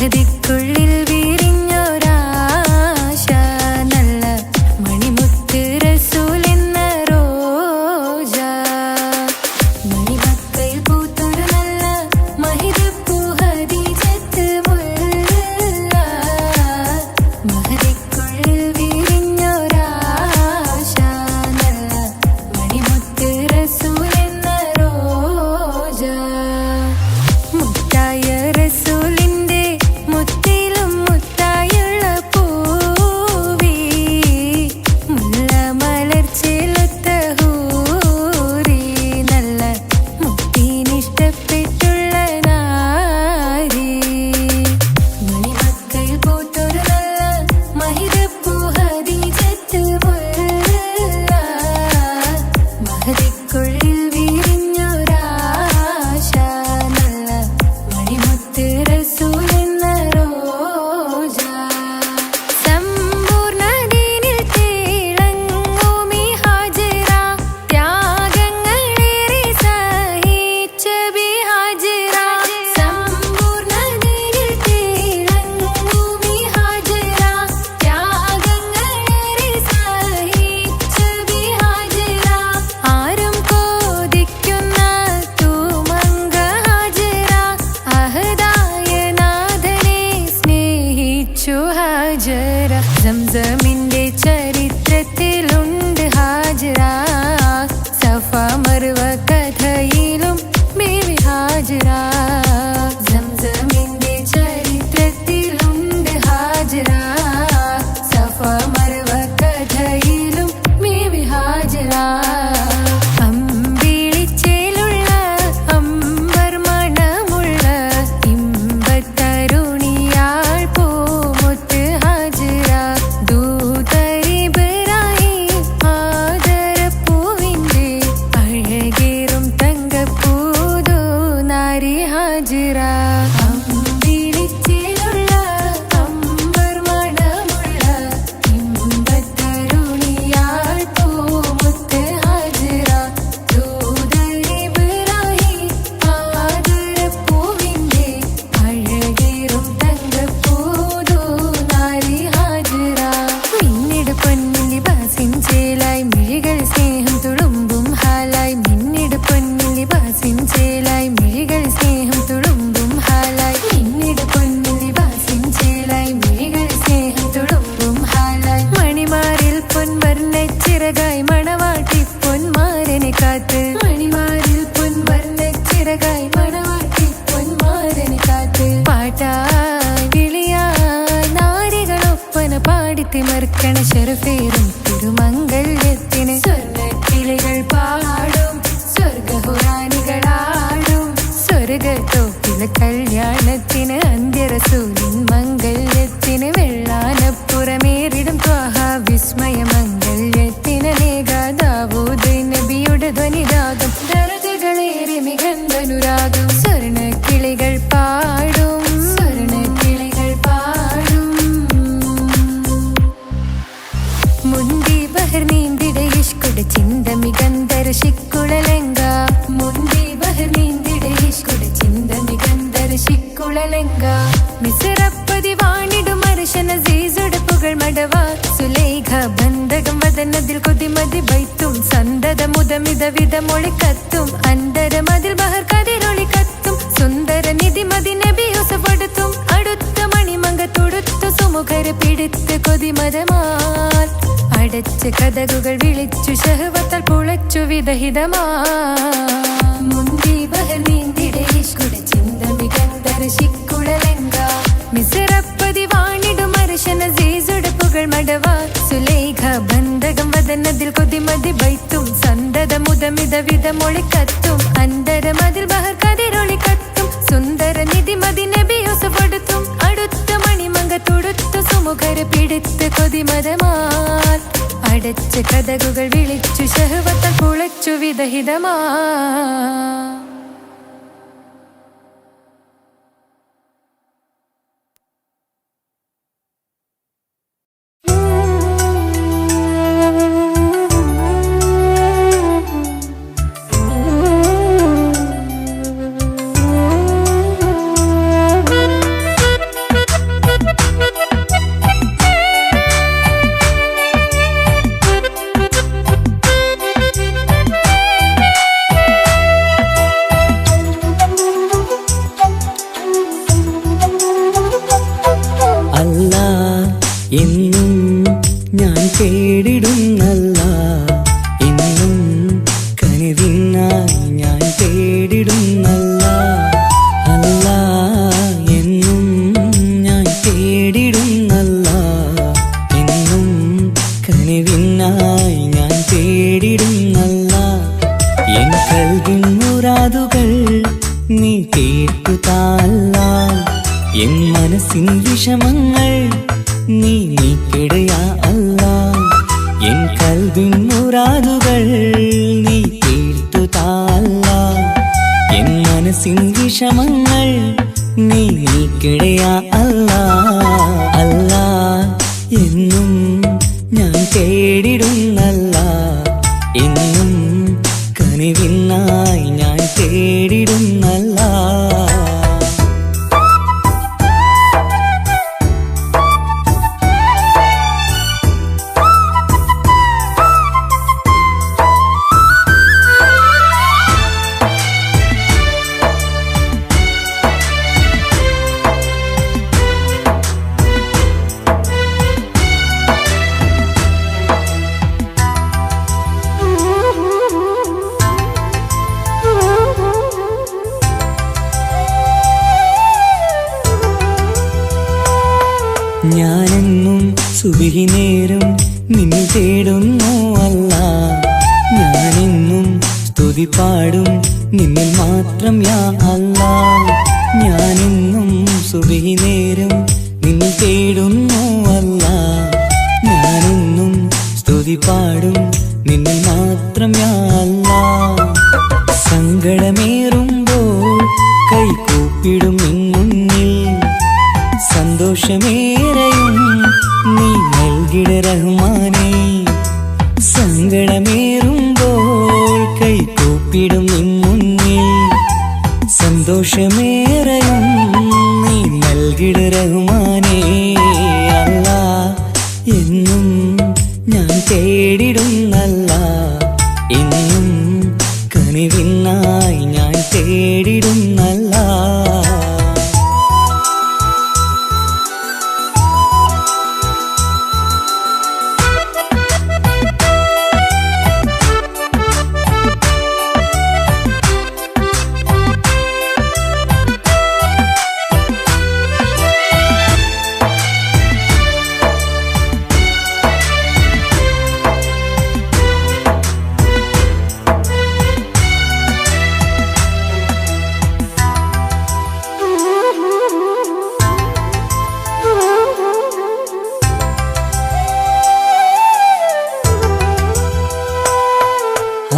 മഹദിക്കുള്ളിൽ വിരിഞ്ഞൊരാശ നല്ല മണിമുത്ത് റസൂൽ എന്ന റോജ മണിമക്കയിൽ പൂത്തൊരു നല്ല മഹിദപ്പൂ ഹദീജത്ത് മുല്ല മഹദിക്കുള്ളിൽ വിരിഞ്ഞൊരാശ നല്ല മണിമുത്ത് റസൂൽ എന്ന റോജ മുത്തായ റസൂലിന്റെ മുത്തിലും മുത്തായുള്ള പൂവി മുല്ല മലർച്ചെലുത്ത ഹൂറി നല്ല മുത്തിനിഷ്ടപ്പെട്ടുള്ള നാരി മണിമക്കയിൽ പൂത്തൊരു നല്ല മഹിദപ്പൂ ഹദീജത്ത് മുല്ല മഹദിക്കുള്ളിൽ വിരിഞ്ഞൊരാശ നല്ല മണിമുത്ത് റസൂൽ എന്ന റോജ സമ്പൂർണ്ണ ദീനിൽ തിളങ്ങുമി ഹാജറ ത്യാഗങ്ങളേറെ സഹിച്ച ബിഹാജറ സമ്പൂർണ്ണ ദീനിൽ തിളങ്ങുമി ഹാജറ ത്യാഗങ്ങളേറെ സഹിച്ച ബിഹാജറ ആരും കോതിക്കുന്ന തൂമങ്ക ഹാജറ അഹദായ നാഥനെ സ്നേഹിച്ചു ഹാജറ സംസമിന്റെ ചരിത്രത്തിലുണ്ട് ഹാജറ സഫ മർവ കഥയിലും ബീവി ഹാജറ സംസമിന്റെ ചരിത്രത്തിലുണ്ട് ഹാജറ സഫ മർവ കഥയിലും ബീവി ഹാജറ അമ്പിളിച്ചേലുള്ള അമ്പർ മണമുള്ള ഇമ്പത്തരുണിയാൾ പൂമുത്ത് ഹാജറ ദൂതരിബ്രാഹിം ആദരപ്പൂവിന്റെ അഴകേറും തങ്കപ്പൂതു നാരി ഹാജറ അമ്പിളിച്ചേലുള്ള അമ്പർ മണമുള്ള ഇമ്പത്തരുണിയാൾ പൂമുത്ത് ഹാജറ ദൂതരിബ്രാഹിം ആദരപ്പൂവിന്റെ അഴകേറും തങ്കപ്പൂതു നാരി ഹാജറ മിന്നിട് പൊന്നിൽ ലിബാസിൻ ചേലായി മിഴികൾ സ്നേഹം തുളുമ്പും ഹാലായി മിന്നിട് പൊന്നിൽ ലിബാസിൻ ചേലായി മിഴികൾ സ്നേഹം തുളുമ്പും ഹാലായി മിന്നിട് പൊന്നിൽ ലിബാസിൻ ചേലായി മിഴികൾ സ്നേഹം തുളുമ്പും ഹാലായി മണിമാരിൽ പൊൻവർണ്ണച്ചിറകായി മണവാട്ടി പൊന്മാരനെ കാത്ത് മണിമാരിൽ പൊൻവർണ്ണച്ചിറകായി മണവാട്ടി പൊന്മാരനെ കാത്ത് പാട്ടായി വിളിയായി നാരികളൊപ്പന പാടിത്തിമർക്കണ ശരഫേറും തിരുമംഗല്യത്തിന് സ്വർണ്ണക്കിളികൾ പാടും സ്വർഗഹുറാനികളാടും സ്വർഗത്തോപ്പിലെ കല്യാണത്തിന് അന്ത്യറസൂലിൻ മംഗല്യത്തിന് വെള്ളാനപ്പുറമേറിടും ത്വാഹ വിസ്മയ മംഗല്യത്തിന് ദാവൂദ് നബിയുടെ ധ്വനിരാഗം ദരജകളേറെ മികന്ധനുരാഗം സ്വർണ്ണക്കിളികൾ പാടും സ്വർണ്ണക്കിളികൾ പാടും മുന്തി ബഹർ നീന്തിട ഇഷ്കുട ചിന്ത മികന്ധര ശിക്കുളലങ്ക മുന്തി ബഹർ നീന്തിട ഇഷ്കുട ചിന്ത മികന്ധര ശിക്കുളലങ്ക മിസറപ്പതി വാണിടും അർശന സീസുട പുകൾ മടവ സുലൈഖ ബന്ധകം വദനതിൽ കൊതിമതി ബൈത്തും സന്തത മുതമിത വിധമൊളി കത്തും അന്തരമതിൽ ബഹർ കതിരൊളി കത്തും സുന്ദര നിധിമതി നബി യൂസഫടുത്തും അടുത്ത മണിമങ്ക തൊടുത്തു സുമുഖര് പിടിത്ത് കൊതിമതമാൽ അടച്ച് കഥകുകൾ വിളിച്ചു ഷഹവത്താൽ പുളച്ചു വിദഹിതമാ മുന്തി ബഹർ നീന്തിട ഇഷ്കുട ചിന്ത മികന്ധര ശിക്കുളലങ്ക മിസറപ്പതി വാണിടും അർശന സീസുട പുകൾ മടവ സുലൈഖ ബന്ധകം വദനതിൽ കൊതിമതി ബൈത്തും സന്തത മുതമിത വിധമൊളി കത്തും അന്തരമതിൽ ബഹർ കതിരൊളി കത്തും സുന്ദര നിധിമതി നബി യൂസഫടുത്തും അടുത്ത മണിമങ്ക തൊടുത്തു സുമുഖര് പിടിത്ത് കൊതിമതമാൽ അടച്ച് കഥകുകൾ വിളിച്ചു ഷഹവത്താൽ പുളച്ചു വിദഹിതമാ എന്നും ഞാൻ തേടിടുന്നല്ല, എന്നും കനിവിനായി ഞാൻ തേടിടുന്നല്ല. അല്ല, എന്നും ഞാൻ തേടിടുന്നല്ല, എന്നും കനിവിനായി ഞാൻ തേടിടുന്നല്ല. എൻ കൽവിൻ മുറാദുകൾ നീ കേട്ടു താല്ല, എൻ മനസ്സിൻ വിഷമങ്ങൾ നീ നീക്കിടയാ അല്ല. എൻ കൽവിൻ മുറാദുകൾ നീ കേട്ടു താല്ല, എൻ മനസ്സിൻ വിഷമങ്ങൾ നീ നീക്കിടയാ അല്ല. അല്ല, എന്നും ഞാൻ തേടിടുന്നല്ല, എന്നും കനിവിനായി ഞാൻ തേടിടുന്നല്ല. ഞാനെന്നും സുബഹി നേരം നിന്നെ തേടുന്നു അല്ല, ഞാനെന്നും സ്തുതി പാടും നിന്നിൽ മാത്രം യാ അല്ല. ഞാനെന്നും സുബഹി നേരം നിന്നെ തേടുന്നു അല്ല, ഞാനെന്നും സ്തുതി പാടും നിന്നിൽ മാത്രം യാ അല്ല. സങ്കടമേറുമ്പോൾ കൈകൂപ്പിടും നിൻ മുന്നിൽ, സന്തോഷമേറെയും നീ നൽകിട റഹ്മാനേ. സങ്കടമേറുമ്പോൾ കൈകൂപ്പിടും നിൻ മുന്നിൽ, സന്തോഷമേറെയും നീ നൽകിട റഹ്മാനേ. അല്ല, എന്നും ഞാൻ തേടിടുന്നല്ല, എന്നും കനിവിനായി ഞാൻ തേടിടുന്നല്ല.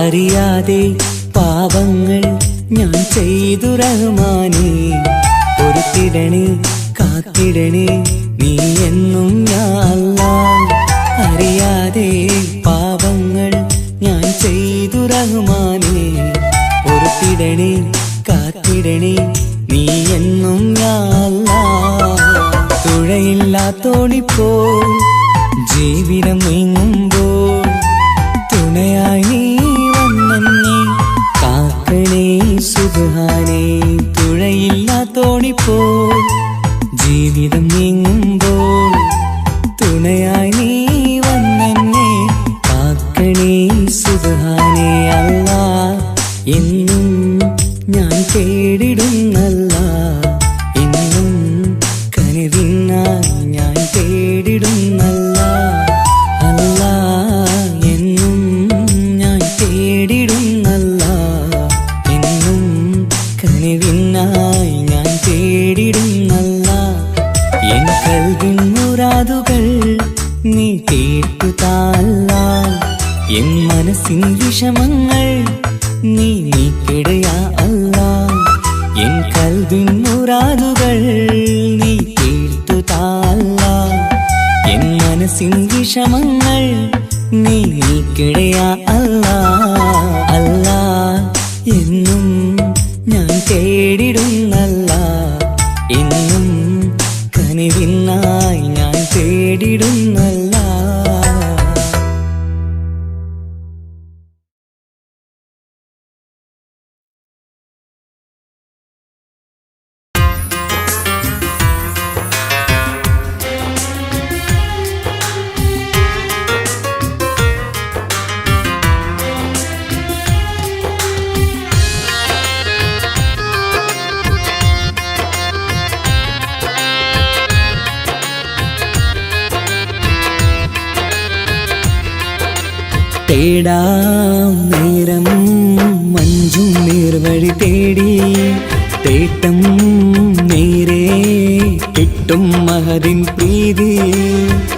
അറിയാതെ പാപങ്ങൾ ഞാൻ ചെയ്തു റഹ്മാനേ, പൊറുത്തിടണേ കാത്തിടണേ നീ എന്നും യാ അല്ലാഹ്. അറിയാതെ പാപങ്ങൾ ഞാൻ ചെയ്തു റഹ്മാനേ, പൊറുത്തിടണേ കാത്തിടണേ നീ എന്നും യാ അല്ലാഹ്. തുഴയില്ലാത്തോണിപ്പോൾ ജീവിതം നീങ്ങുമ്പോൾ, തുണയായി നീ വന്നെന്നെ കാക്കണേ സുബ്ഹാനേ. തുഴയില്ലാത്തോണിപ്പോൾ ജീവിതം നീങ്ങുമ്പോൾ, തുണയായി നീ വന്നെന്നെ കാക്കണേ സുബ്ഹാനേ. അല്ല, എന്നും ഞാൻ തേടിടുന്നല്ല, എന്നും കനിവിനായി ഞാൻ തേടിടുന്നല്ല. അല്ല, എന്നും ഞാൻ തേടിടുന്നല്ല, എന്നും കനിവിനായി ഞാൻ തേടിടുന്നല്ല. എൻ കൽവിൻ മുറാദുകൾ നീ കേട്ടു താല്ല, എൻ മനസ്സിൻ വിഷമങ്ങൾ നീ നീക്കിടയാ അല്ല. എൻ കൽവിൻ മുറാദുകൾ നീ കേട്ടു താല്ല, എൻ മനസ്സിൻ വിഷമങ്ങൾ നീ നീക്കിടയാ അല്ല. അല്ല, എന്നും ഞാൻ തേടിടുന്നല്ല, എന്നും കനിവിനായി ഞാൻ തേടിടുന്നല്ല. തേടാം നേരം മഞ്ചും നേർവഴി തേടി തേട്ടം നേരെ കിട്ടും മഹദിൻ പ്രീതി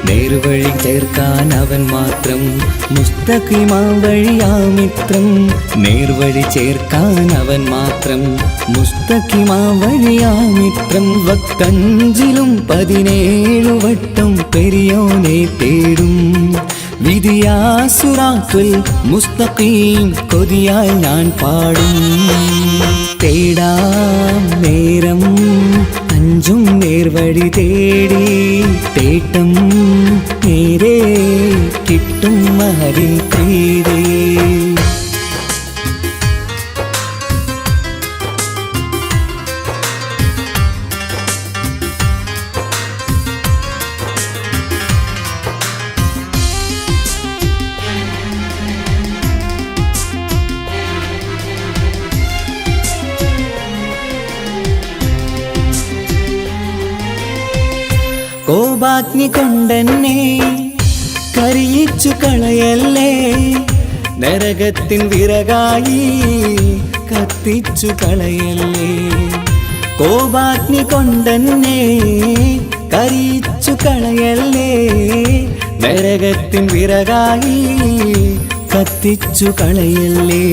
നേർവഴി ചേർക്കാൻ അവൻ മാത്രം മുസ്തഖിമാ വഴിയാ മിത്രം നേർവഴി ചേർക്കാൻ അവൻ മാത്രം മുസ്തഖിമാ വഴിയാ മിത്രം വക്കഞ്ചിലും 17 വട്ടം പെരിയോനെ തേടും വിധിയാ സിറാത്തുൽ മുസ്തഖീം കൊതിയാൽ ഞാൻ പാടും തേടാം നേരം അഞ്ചും നേർവഴി തേടി തേട്ടം നേരെ കിട്ടും മഹദിൻ പ്രീതി കോപാഗ്നി കൊണ്ടെന്നെ കരിയിച്ചു കളയല്ലേ നരകത്തിൻ വിറകായി കത്തിച്ചു കളയല്ലേ കോപാഗ്നി കൊണ്ടെന്നെ കരിയിച്ചു കളയല്ലേ നരകത്തിൻ വിറകായി കത്തിച്ചു കളയല്ലേ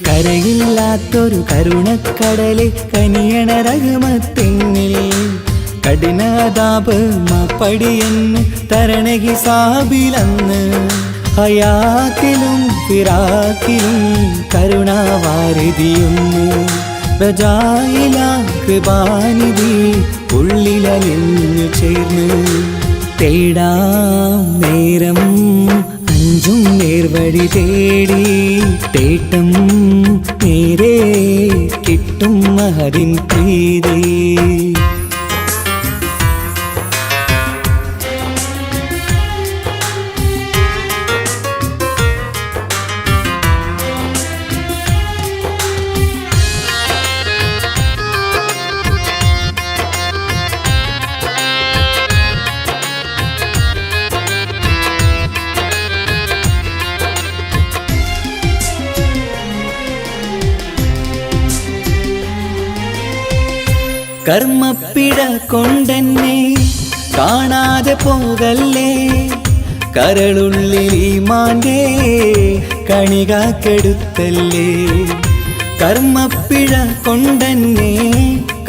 കരയില്ലാത്തൊരു കരുണക്കടലെ കനിയണ റഹ്മത്തിന്നിൽ കഠിനതാപ് മാപ്പടിയെന്ന് തരണ ഹിസാബിലന്ന് ഹയാത്തിലും ഫിറാക്കിലും കരുണാവാരിതിയൊന്ന് പ്രജായിലാകൃപാനിധി ഉള്ളിലലിഞ്ഞു ചേർന്ന് തേടാം നേരം അഞ്ചും നേർവഴി തേടി തേട്ടം നേരെ കിട്ടും മഹദിൻ പ്രീതി കർമ്മപ്പിട കൊണ്ടെന്നെ കാണാതെ പോകല്ലേ കരളുള്ളിൽ ഈമാന്റെ കണികാക്കെടുത്തല്ലേ കർമ്മപ്പിഴ കൊണ്ടെന്നെ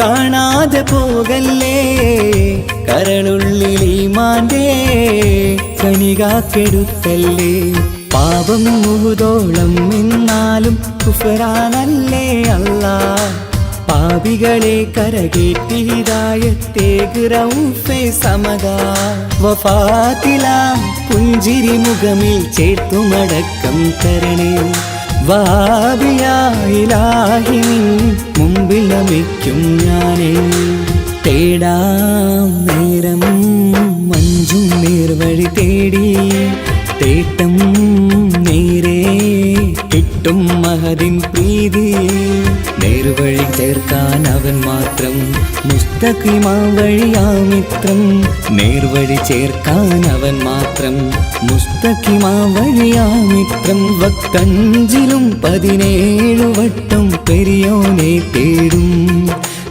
കാണാതെ പോകല്ലേ കരളുള്ളിൽ ഈമാന്റെ കണികാക്കെടുത്തല്ലേ പാപം മുഹുദോളം എന്നാലും കുഫ്റാനല്ലേ അല്ലാഹ് പാപികളെ കരകേറ്റി ഹിദായത്തേക് റഊഫേ സമദാ വഫാത്തിലാം പുഞ്ചിരി മുഖമിൽ ചേർത്തുമടക്കം തരണേ വഹാബിയായിലാഹി നിൻ മുമ്പിൽ നമിക്കും ഞാനേ തേടാം നേരം മഞ്ചും നേർവഴി തേടി തേട്ടം നേരെ കിട്ടും മഹദിൻ പ്രീതി നേർവഴി ചേർക്കാൻ അവൻ മാത്രം മുസ്തഖിമാ വഴിയാ മിത്രം നേർവഴി ചേർക്കാൻ അവൻ മാത്രം മുസ്തഖിമാ വഴിയാ മിത്രം വക്കഞ്ചിലും 17 വട്ടം പെരിയോനെ തേടും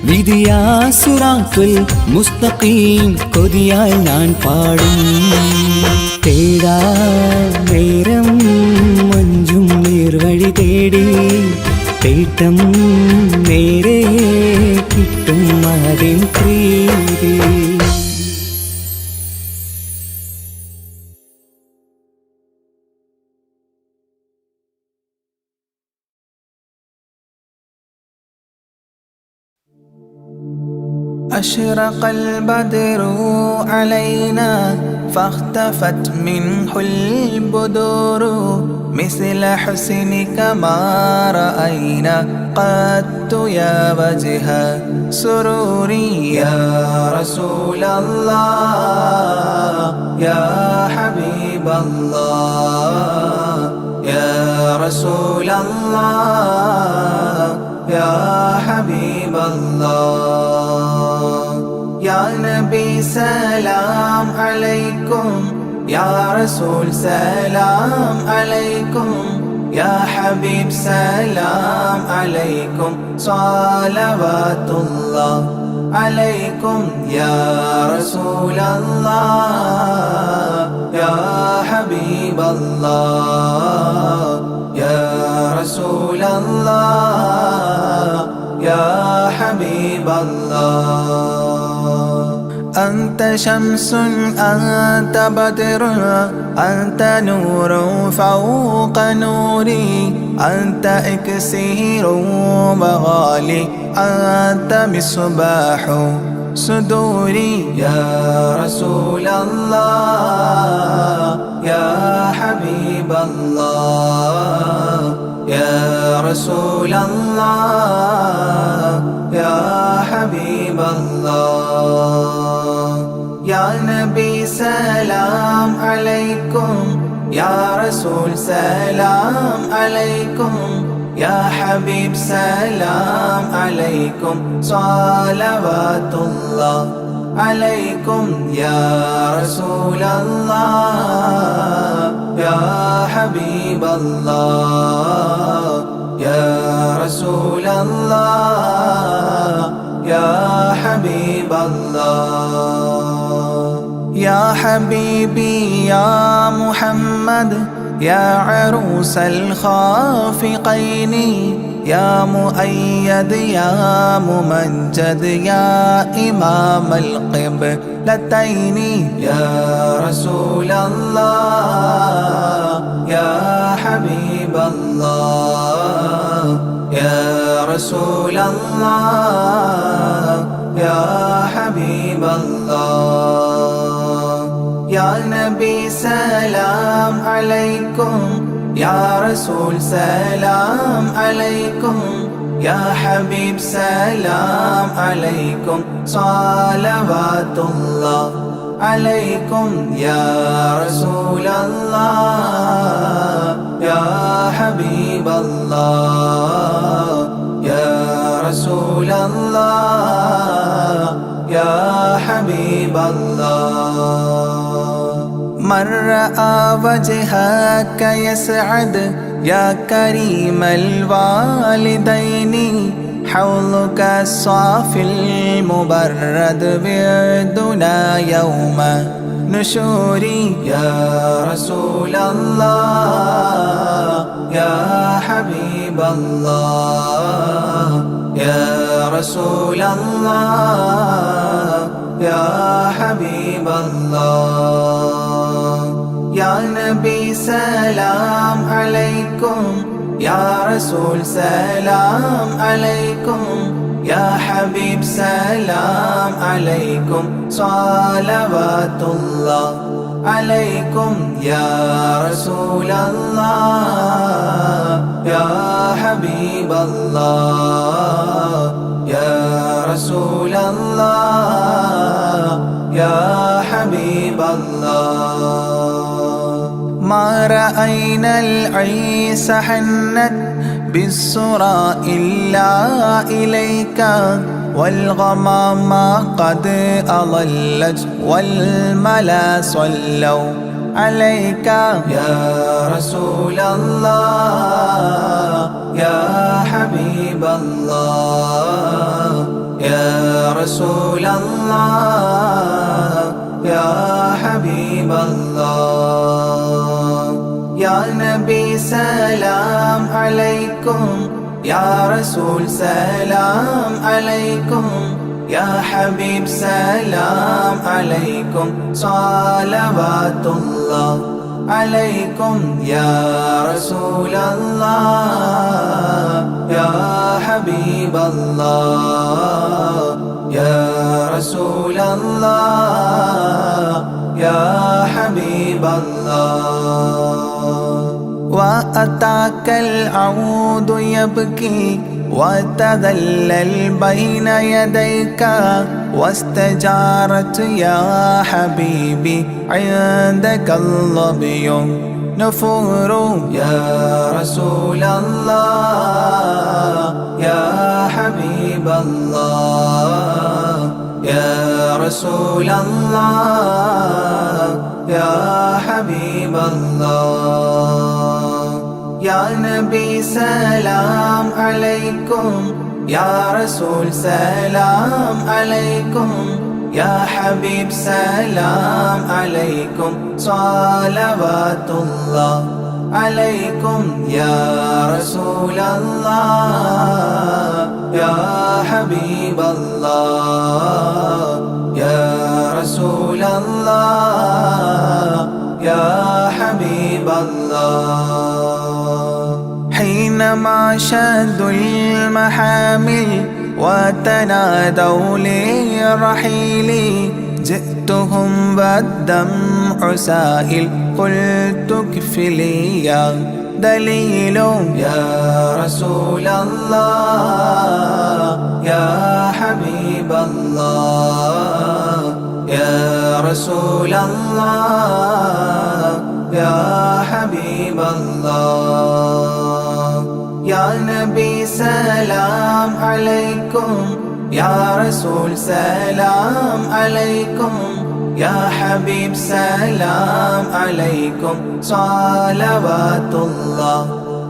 വിധിയാ സിറാത്തുൽ മുസ്തഖീം കൊതിയാൽ ഞാൻ പാടും തേടാ നേരം മഞ്ചും നേർവഴി തേടി തേട്ടം നേരെ കിട്ടും മഹദിൻ പ്രീതി أشرق البدر علينا فاختفت منه البدور مثل حسنك ما رأينا قدت يا وجه سروري يا رسول الله يا حبيب الله يا رسول الله يا حبيب الله يا نبي سلام عليكم يا رسول سلام عليكم يا حبيب سلام عليكم صلوات الله عليكم يا رسول الله يا حبيب الله يا رسول الله يا حبيب الله أنت شمس أنت بدر أنت نور فوق نوري أنت إكسير وغالي أنت مصباح صدوري يا رسول الله يا حبيب الله يا رسول الله يا حبيب الله يا نبي سلام عليكم يا رسول سلام عليكم يا حبيب سلام عليكم صلوات الله عليكم يا رسول الله يا حبيب الله يا رسول الله يا حبيب الله يا حبيبي يا محمد يا عروس الخافقين يا مؤيد يا ممجد يا إمام القبلتين يا رسول الله يا حبيب الله يا رسول الله يا حبيب الله يا نبي سلام عليكم يا رسول سلام عليكم يا حبيب سلام عليكم صلوات الله عليكم يا رسول الله يا حبيب الله يا رسول الله يا حبيب الله من رأى وجهك يسعد يا كريم الوالدين حوضك الصافي المبرد بردنا يوم نشوري يا رسول الله يا حبيب الله يا رسول الله يا حبيب الله يا نبي سلام عليكم يا رسول سلام عليكم يا حبيب سلام عليكم صلوات الله عليكم يا رسول الله يا حبيب الله يا رسول الله يا حبيب الله ما رأينا العيس حنت بالسرى إلا إليك والغمام قد أضلت والملا صلوا عليك يا رسول الله يا حبيب الله يا رسول الله يا حبيب الله يا نبي سلام عليكم يا رسول سلام عليكم يا حبيب سلام عليكم صلوات الله عليكم يا رسول الله يا حبيب الله يا رسول الله يا حبيب الله وأتاك العود يبكي وتذلل بين يديك واستجارت يا حبيبي عندك الظبي نفور يا رسول الله يا حبيب الله يا رسول الله يا حبيب الله يا نبي سلام عليكم يا رسول سلام عليكم يا حبيب سلام عليكم صلوات الله عليكم يا رسول الله يا حبيب الله يا رسول الله يا حبيب الله حينما شدوا المحامل وتنادوا للرحيل جئتهم والدمع سائل قلت اكفلي يا دليل يا رسول الله يا حبيب الله يا رسول الله يا حبيب الله يا نبي سلام عليكم يا رسول سلام عليكم يا حبيب سلام عليكم صلوات الله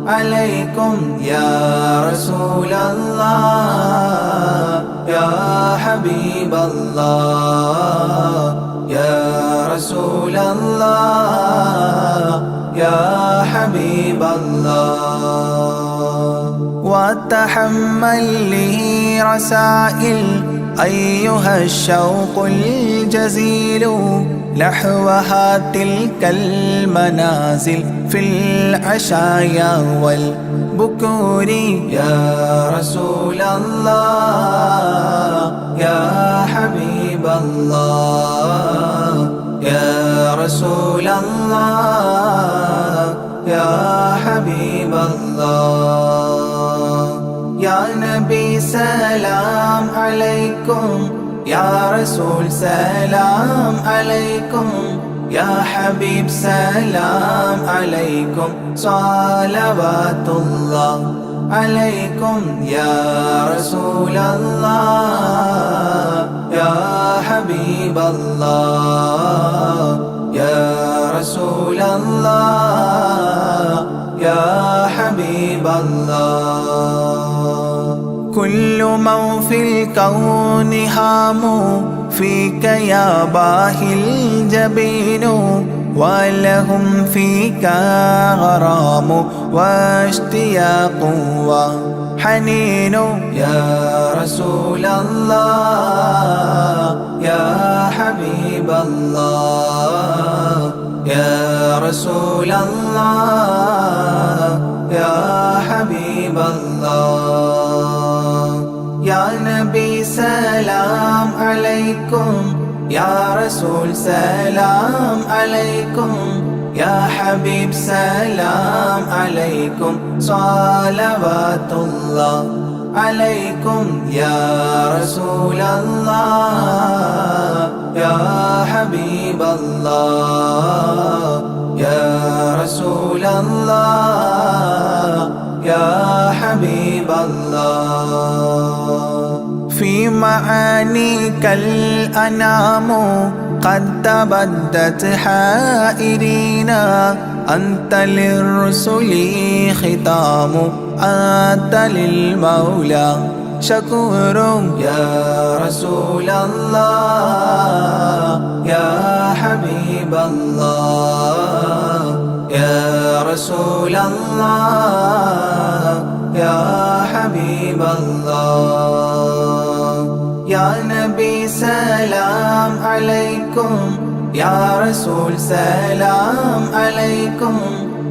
عليكم يا رسول الله يا حبيب الله يا رسول الله يا حبيب الله وتحمل لي رسائل أيها الشوق الجزيل نحوها تلك المنازل في العشايا والبكور يا رسول الله يا حبيب الله يا رسول الله يا حبيب الله يا نبي سلام عليكم يا رسول سلام عليكم يا حبيب سلام عليكم صلوات الله عليكم يا رسول الله يا حبيب الله يا رسول الله يا حبيب الله كل من في الكون هام فيك يا باهي الجبين ولهم فيك غرام واشتياق وحنين يا رسول الله يا حبيب الله يا رسول الله يا حبيب الله يا نبي سلام عليكم يا رسول سلام عليكم يا حبيب سلام عليكم صلوات الله عليكم يا رسول الله يا حبيب الله يا رسول الله يا حبيب الله في معانيك الأنام قد تبدت حائرين أنت للرسل ختام أنت للمولى شكور يا رسول الله يا حبيب الله يا رسول الله يا حبيب الله يا نبي سلام عليكم يا رسول سلام عليكم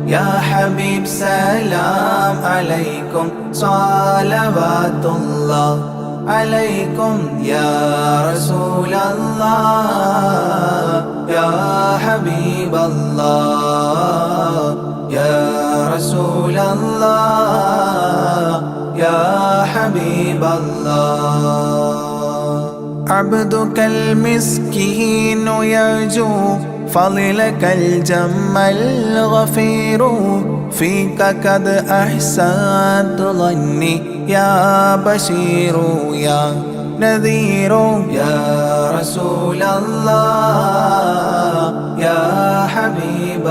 يا حبيب سلام عليكم صلوات الله عليكم يا رسول الله يا حبيب الله يا رسول الله يا حبيب الله عبدك المسكين يرجو فضلك الجم الغفير فيك قد أحسنت ظني يا بشير يا نذير يا رسول الله يا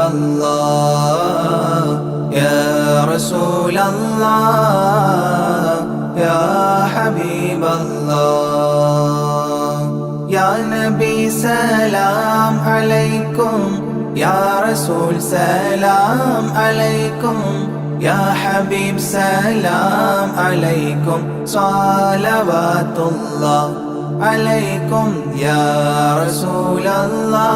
الله يا رسول الله يا حبيب الله يا نبي سلام عليكم يا رسول سلام عليكم يا حبيب سلام عليكم صلوات الله عليكم يا رسول الله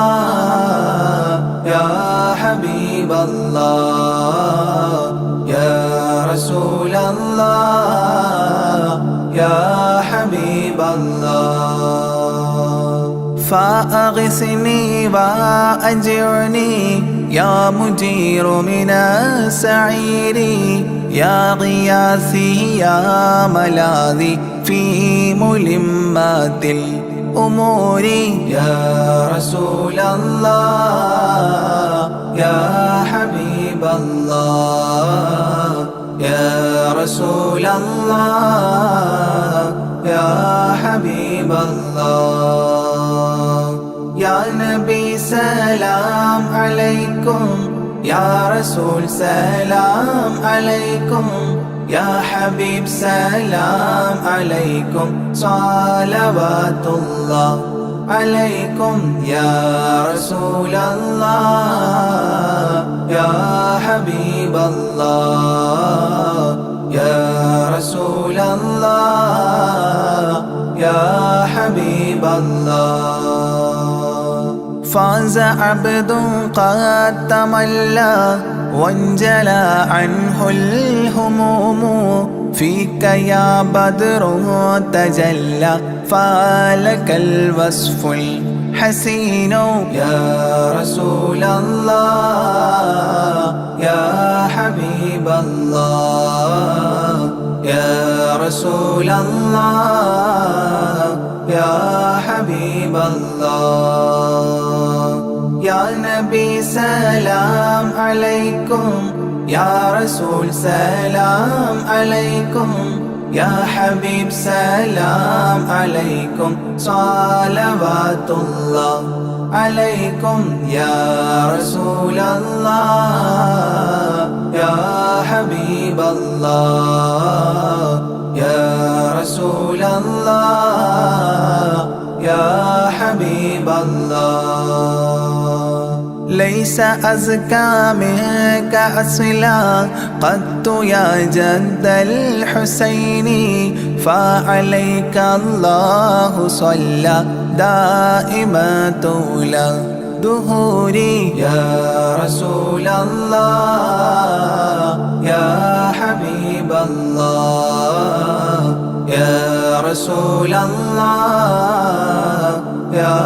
يا حبيب الله يا رسول الله يا حبيب الله فأغثني وأجرني يا مجير من السعير يا غياثي يا ملاذي في ملمات الأمور يا رسول الله يا حبيب الله يا رسول الله يا حبيب الله يا نبي سلام عليكم يا رسول سلام عليكم يا حبيب سلام عليكم صلوات الله عليكم يا رسول الله يا حبيب الله يا رسول الله يا حبيب الله فاز عبد قد تملى وانجلى عنه الهموم فيك يا بدر تجلى فلك الوصف الحسين يا رسول الله يا حبيب الله يا رسول الله يا حبيب الله يا نبي سلام عليكم يا رسول سلام عليكم يا حبيب سلام عليكم صلوات الله عليكم يا رسول الله يا حبيب الله يا رسول الله يا حبيب الله ليس أزكى منك أصلا قدت يا جد الحسين فعليك الله صلى دائما طول دهوري يا رسول الله يا حبيب الله يا رسول الله يا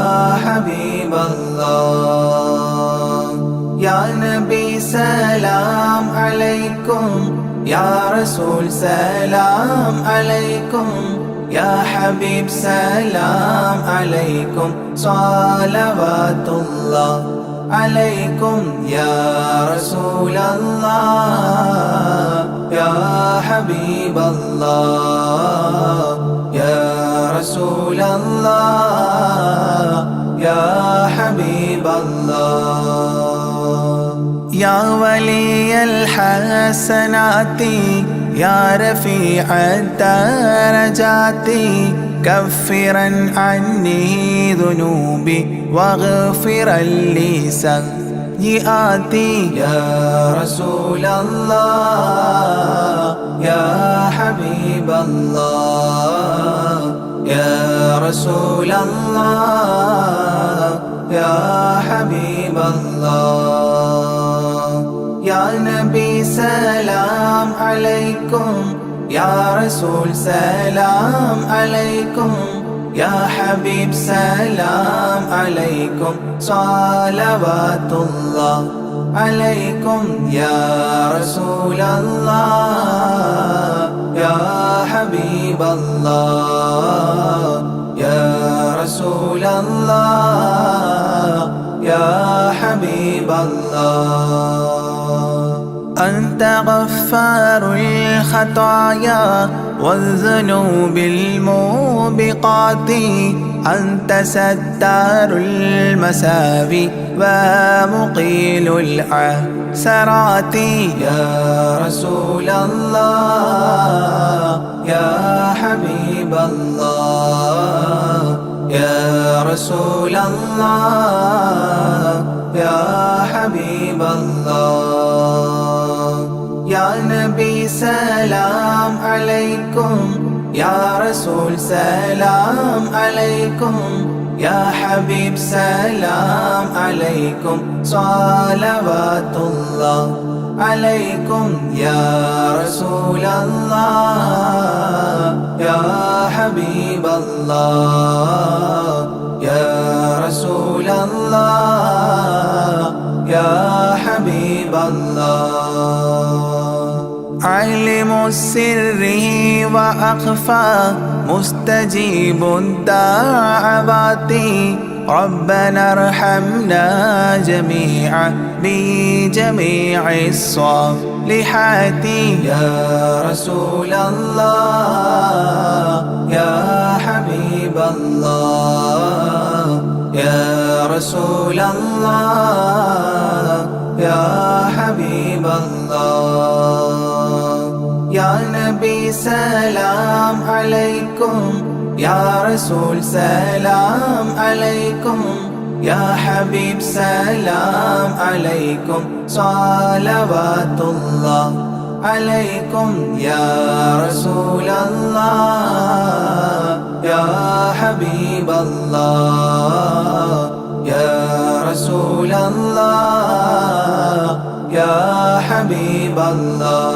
حبيب الله يا نبي سلام عليكم يا رسول سلام عليكم يا حبيب سلام عليكم صلوات الله عليكم يا رسول الله يا حبيب الله يا رسول الله يا حبيب الله يا ولي الحسنات يا رفيع الدرجات كفرا عني ذنوبي واغفرا لي سيئاتي يا رسول الله يا حبيب الله يا رسول الله يا حبيب الله يا نبي سلام عليكم يا رسول سلام عليكم يا حبيب سلام عليكم صلوات الله عليكم يا رسول الله يا حبيب الله يا رسول الله يا حبيب الله أنت غفار الخطايا والذنوب الموبقات أنت ستار المساوي ومقيل العثرات يا رسول الله يا حبيب الله يا رسول الله يا حبيب الله يا نبي سلام عليكم يا رسول سلام عليكم يا حبيب سلام عليكم صلوات الله عليكم يا رسول الله يا حبيب الله يا رسول الله يا حبيب الله علم السر وأخفى مستجيب الدعوات ربنا ارحمنا جميعا بجميع الصالحات يا رسول الله يا حبيب الله يا رسول الله يا حبيب الله يا نبي سلام عليكم يا رسول سلام عليكم يا حبيب سلام عليكم صلوات الله عليكم يا رسول الله يا حبيب الله يا رسول الله يا حبيب الله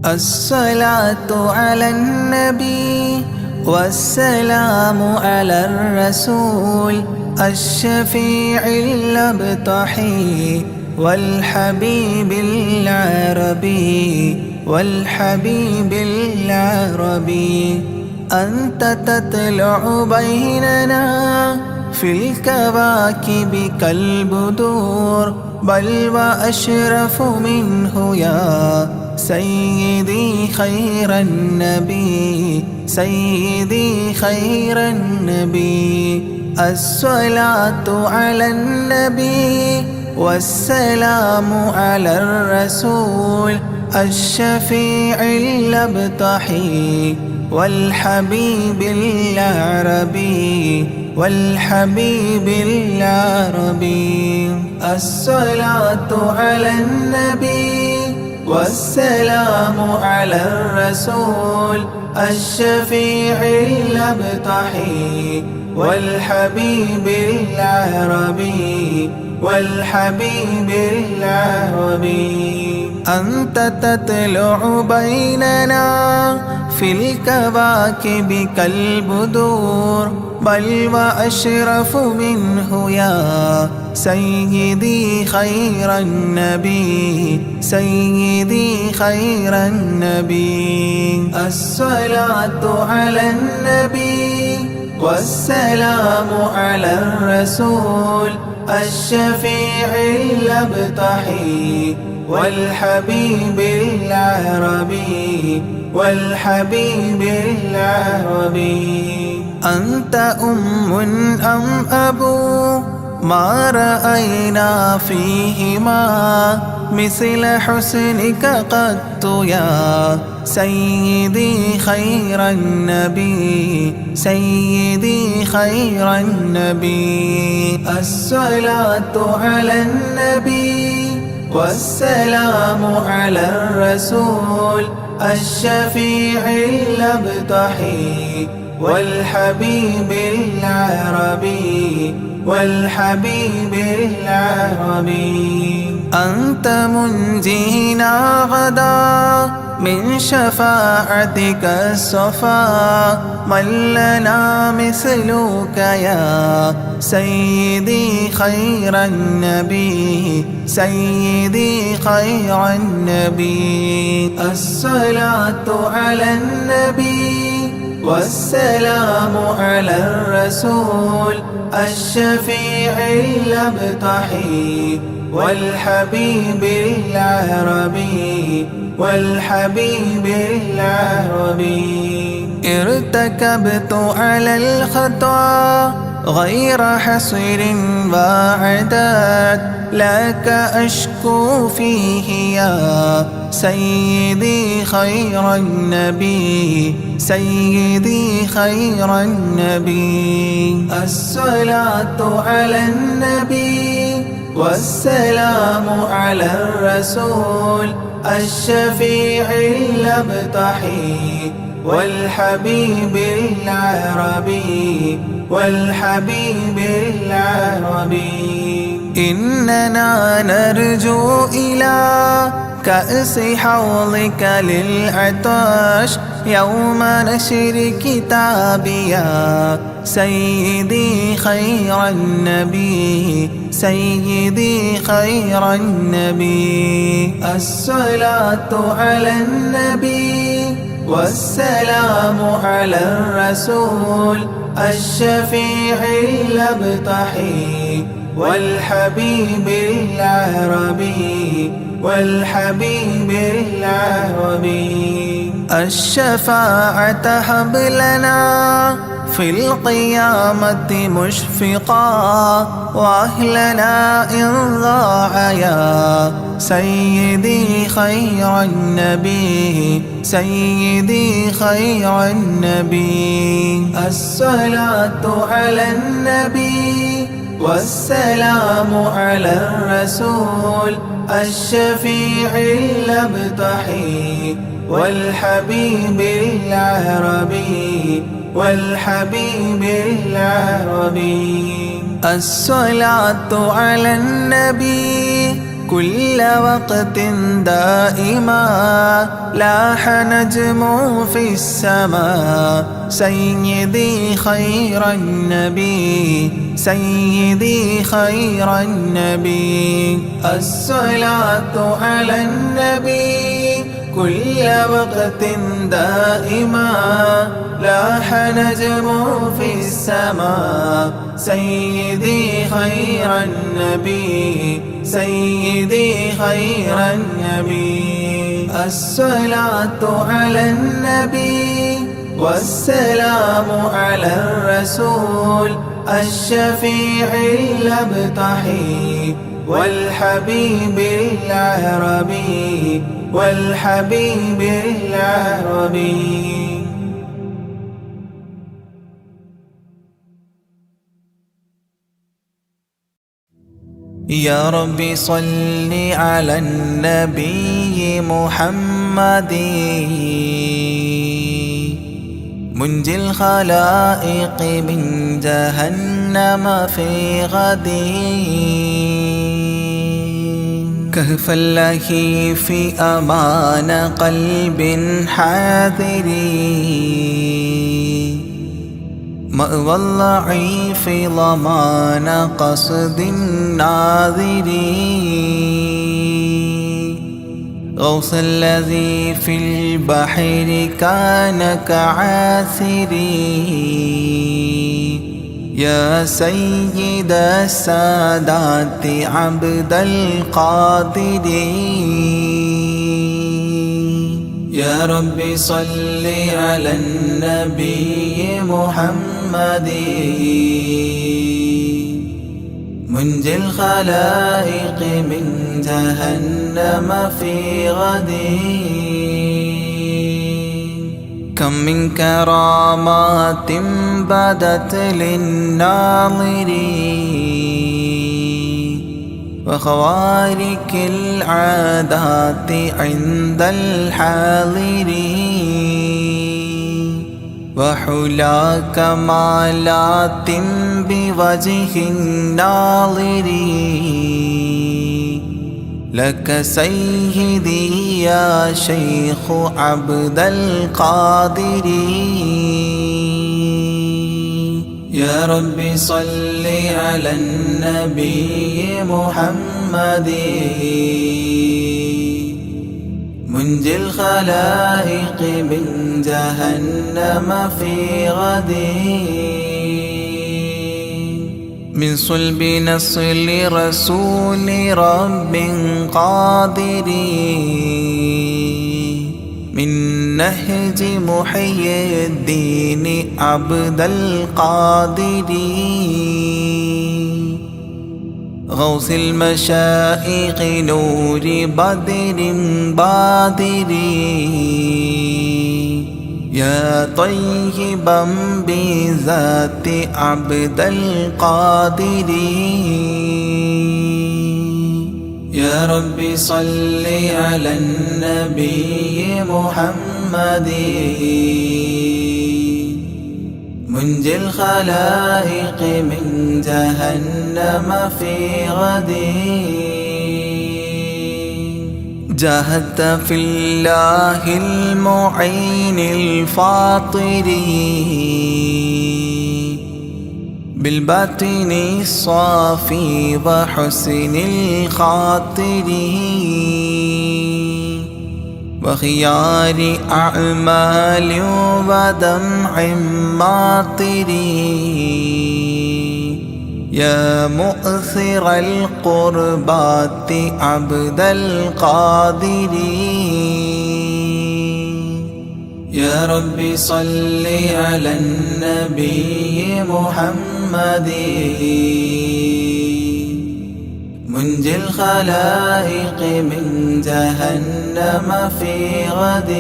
الصلاة على النبي والسلام على الرسول الشفيع الأبطحي والحبيب العربي والحبيب العربي أنت تطلع بيننا في الكواكب كالبدور بل وأشرف منه يا سيدي خير النبي سيدي خير النبي الصلاة على النبي والسلام على الرسول الشفيع الأبطحي والحبيب العربي والحبيب العربي الصلاة على النبي والسلام على الرسول الشفيع الأبطحي والحبيب العربي والحبيب العربي أنت تطلع بيننا في الكواكب كالبدور بل وأشرف منه يا سيدي خير النبي سيدي خير النبي الصلاة على النبي والسلام على الرسول الشفيع الأبطحي والحبيب العربي والحبيب العربي أنت أم أم أبو ما رأينا فيهما مثل حسنك قط يا سيدي خير النبي سيدي خير النبي الصلاة على النبي والسلام على الرسول الشفيع الأبطحي والحبيب العربي والحبيب العربي أنت منجينا غدا من شفاعتك الصفا من لنا مثلك يا سيدي خير النبي سيدي خير النبي الصلاة على النبي والسلام على الرسول الشفيع الأبطحي والحبيب العربي والحبيب العربي. ارتكبت على الخطا غير حصر وعداد لك أشكو فيه يا سيدي خير النبي سيدي خير النبي. الصلاة على النبي والسلام على الرسول الشفيع الأبطحي والحبيب العربي والحبيب العربي. إننا نرجو إلى كأس حوضك للعطاش يوم نشر كتابي يا سيدي خير النبي سيدي خير النبي. الصلاة على النبي والسلام على الرسول الشفيع الأبطحي والحبيب العربي والحبيب العربي. الشفاعة هب لنا في القيامة مشفقا وأهلنا إن ضاع يا سيدي خير النبي سيدي خير النبي. الصلاة على النبي والسلام على الرسول الشفيع الأبطحي والحبيب العربي والحبيب العربي. الصلاة على النبي كل وقت دائما لاح نجم في السماء سيدي خير النبي سيدي خير النبي. الصلاة على النبي كل وقت دائما لاح نجم في السماء سيدي خير النبي سيدي خير النبي. الصلاة على النبي والسلام على الرسول الشفيع الأبطحي والحبيب العربي والحبيب العربي. يا ربي صل على النبي محمد منجي الخلائق من جهنم في غد كهف اللهيف أمان قلب حاذر مأوى الضعيف ضمان قصد الناظر غوث الذي في البحر كان كعاثري يا سيد السادات عبد القادر. يا رب صل على النبي محمد منجي الخلائق من جهنم في غد كم من كرامات بدت للناظرين وخوارق العادات عند الحاضرين وحلا كمالات بوجه الناظرين لك سيدي يا شيخ عبد القادر. يا رب صل على النبي محمد منجي الخلائق من جهنم في غد من صلب نصل رسول رب قادر من نهج محيي الدين عبد القادر غوث المشائخ نور بدر بادر يا طيبا بذات عبد القادر يا رب صل على النبي محمد منجي الخلائق من جهنم في غد جاهدت في الله المعين الفاطر بالباطن الصافي وحسن الخاطر وخيار أعمال ودمع ماطر يا مؤثر القربات عبد القادر يا رب صل على النبي محمد منجي الخلائق من جهنم في غد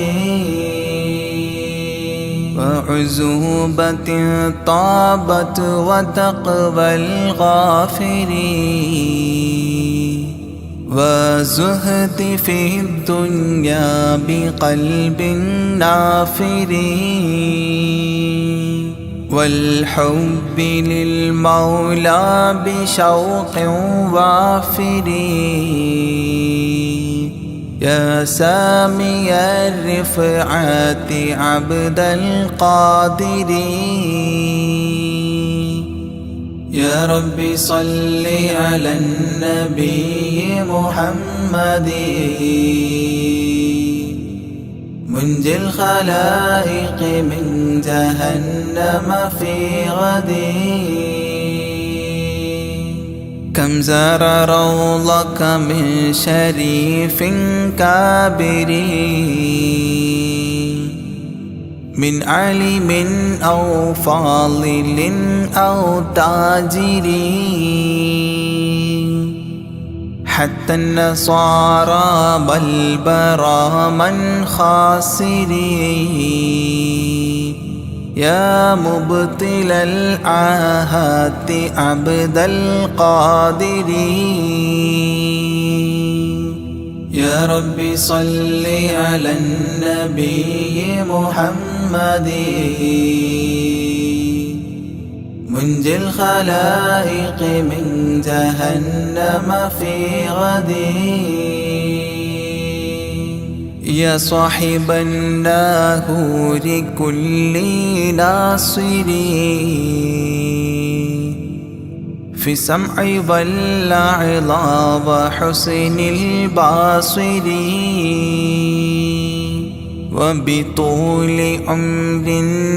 وعزوبة طابت وتقوى الغافر وزهد في الدنيا بقلب نافر والحب للمولى بشوق وافر يا سامي الرفعات عبد القادر يا رب صل على النبي محمد منجي الخلائق من جهنم في غد كم زار روضك من شريف كابر من عالم أو فاضل أو تاجر حتى النصارى بل براما خاسرين يا مبطل العاهات عبد القادر يا رب صل على النبي محمد منجي الخلائق من جهنم في غد يا صاحب الناهور كل ناصر في السمع والعظى وحسن البصر وبطول عمر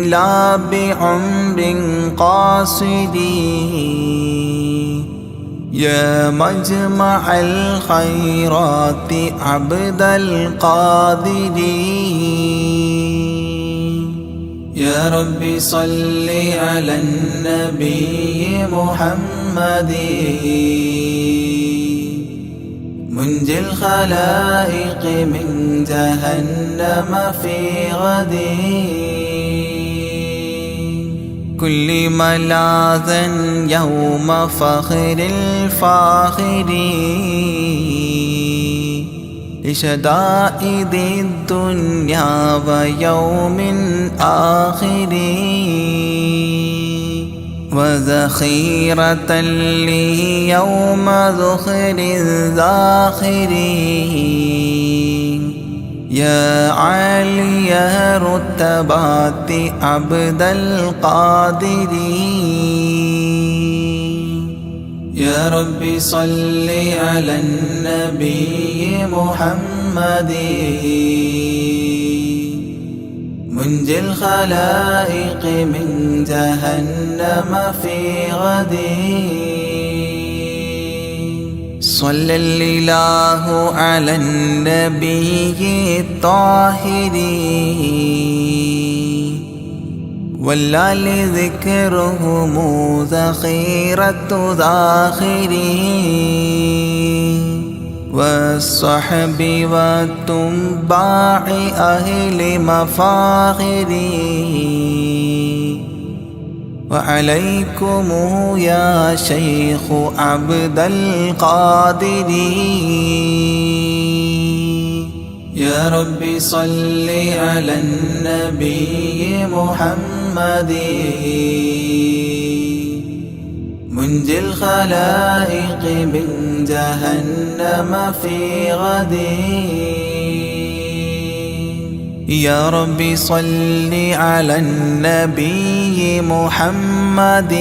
لا بعمر قاصر يا مجمع الخيرات عبد القادر يا رب صل على النبي محمد منجي الخلائق من جهنم في غد كل ملاذا يوم فخر الفاخرين لشدائد الدنيا ويوم آخر وذخيرة لي يوم ذخر الذاخرين يا عالي رتبات عبد القادر يا رب صل على النبي محمد منجي الخلائق من جهنم في غد صلى الإله على النبي الطاهر والآل ذكرهم ذخيرة ذاخرين والصحب والتباع أهل مفاخري وعليكم يا شيخ عبد القادر يا رب صل على النبي محمد منجي الخلائق من جهنم في غد يا رب صل على النبي محمد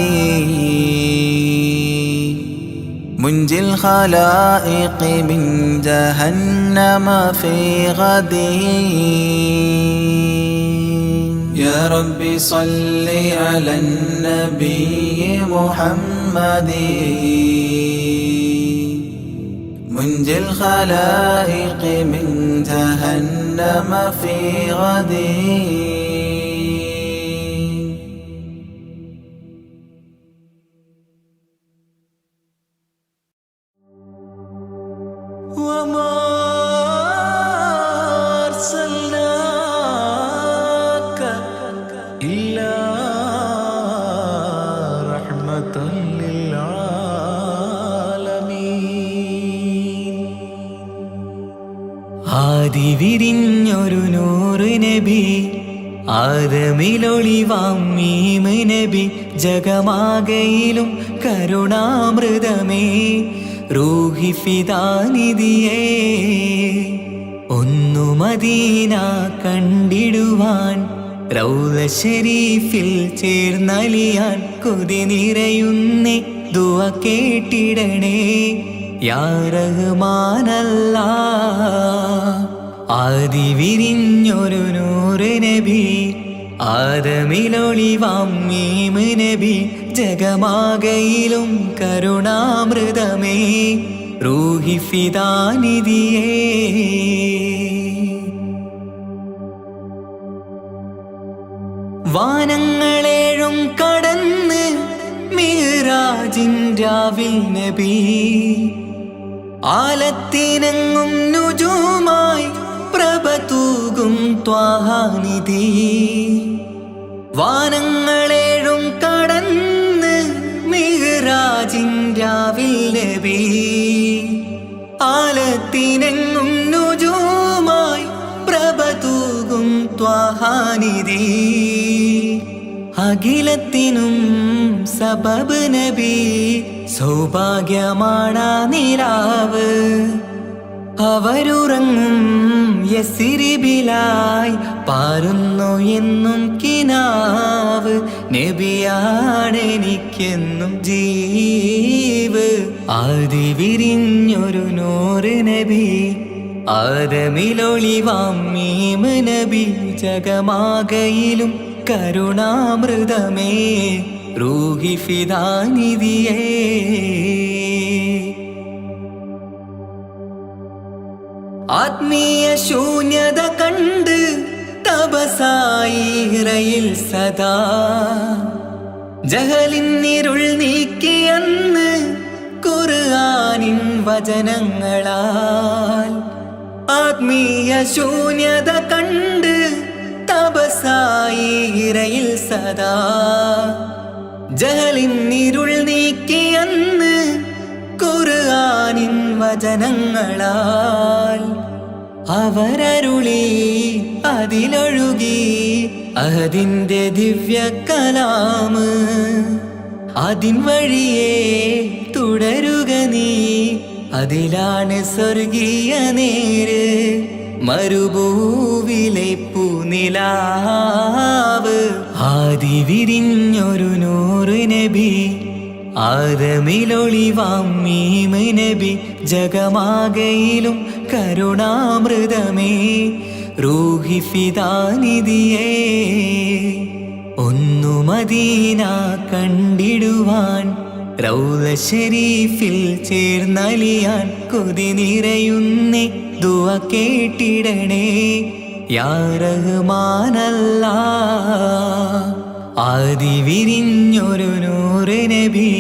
منجي الخلائق من جهنم في غد يا رب صل على النبي محمد منجي الخلائق من جهنم في غد وما أرسلناك إلا رحمة للعالمين ആദി വിരിഞ്ഞൊരു നൂറ് നബി ആദമിലൊളിവാം മീമ് നബി ജഗമാകയിലും കരുണാമൃതമേ റൂഹി ഫിദാനിധിയേ ഒന്നു മദീന കണ്ടിടുവാൻ റൗള ശരീഫിൽ ചേർന്നലിയാൻ കൊതി നിറയുന്നേ ദുആ കേട്ടിടണേ യാ റഹ്മാനല്ലാ ആദി വിരിഞ്ഞൊരു നൂറ് നബി ആദമിലൊളിവാം മീമ് നബി ജഗമാകയിലും കരുണാമൃതമേ റൂഹി ഫിദാനിധിയേ വാനങ്ങളേഴും കടന്ന് മിഅ്റാജിൻ രാവിൽ നബി ആലത്തിനങ്ങും നുജൂമായി പ്രഭ തൂകും ത്വാഹാനിധി വാനങ്ങളേഴും കടന്ന് മിഅ്റാജിൻ രാവിൽ നബി ആലത്തിനെങ്ങും നുജൂമായി പ്രഭ തൂകും ത്വാഹാനിധി അഖിലത്തിനും സബബ് നബി സൗഭാഗ്യമാണാ നിലാവ് അവരുറങ്ങും യസിരിബിലായി പാരുന്നു എന്നും കിനാവ് നബിയാണെനിക്കെന്നും ജീവ് ആദി വിരിഞ്ഞൊരു നൂറ് നബി ആദമിലൊളിവാം മീമ് നബി ജഗമാകയിലും കരുണാമൃതമേ റൂഹി ഫിദാനിധിയേ ആത്മീയ ശൂന്യത കണ്ട് തപസായി ഇറയിൽ സദാ ജഹലിന്നിരുൾ നീക്കിയെന്ന് ഖുർആനിൻ വചനങ്ങളാൽ ആത്മീയ ശൂന്യത കണ്ട് തപസായി ഇറയിൽ സദാ ജഹലിന്നിരുൾ നീക്കിയെന്ന് ഖുർആനിൻ വചനങ്ങളാൽ അവരരുളി അതിലൊഴുകി അതിൻ്റെ ദിവ്യ കലാമ് അതിൻ വഴിയേ തുടരുക നീ അതിലാണ് സ്വർഗീയ നേര് മരുഭൂവിലെ പൂനിലാവ് ആദി വിരിഞ്ഞൊരു നൂറ് നബി ആദമിലൊളിവാം മീമ് നബി ജഗമാകയിലും കരുണാമൃതമേ റൂഹി ഫിദാനിധിയേ ഒന്നു മദീന കണ്ടിടുവാൻ റൗള ശരീഫിൽ ചേർന്നലിയാൻ കൊതി നിറയുന്നേ ദുആ കേട്ടിടണേ യാ റഹ്മാനല്ലാ ആദി വിരിഞ്ഞൊരു നൂറ് നബി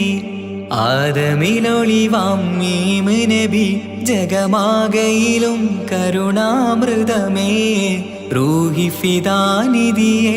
ആദമിലൊളിവാം മീമ് നബി ജഗമാകയിലും കരുണാമൃതമേ റൂഹി ഫിദാനിധിയേ